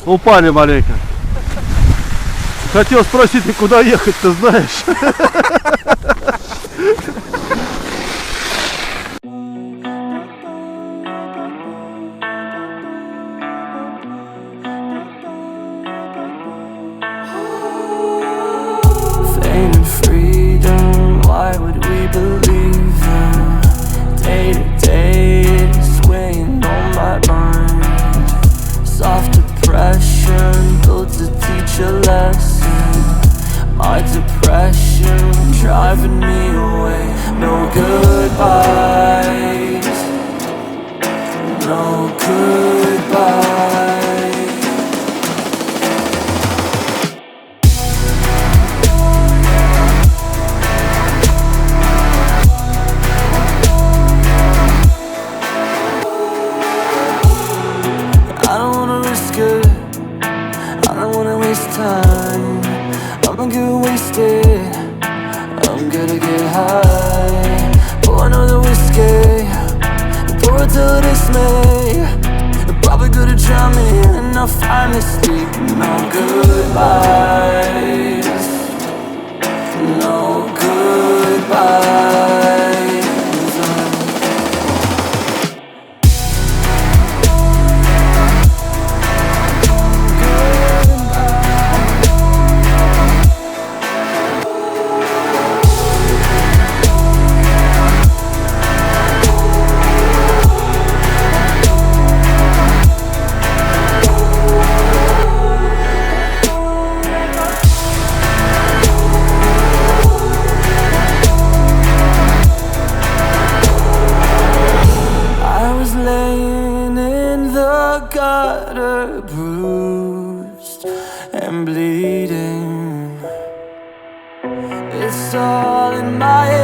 Упали маленько. Хотел спросить, ты куда ехать, ты знаешь? Fame and freedom, why would we believe them? Day to day, it's weighing on my mind. Soft depression, built to teach a lesson. My depression driving me away. No goodbyes, no goodbyes. I don't wanna risk it, I don't wanna waste time. I'm gonna get wasted, I'm gonna get high. Pour another whiskey, pour it till it is me. You're probably gonna drown me and I'll finally sleep. No goodbyes, no goodbyes. Laying in the gutter, bruised and bleeding. It's all in my head.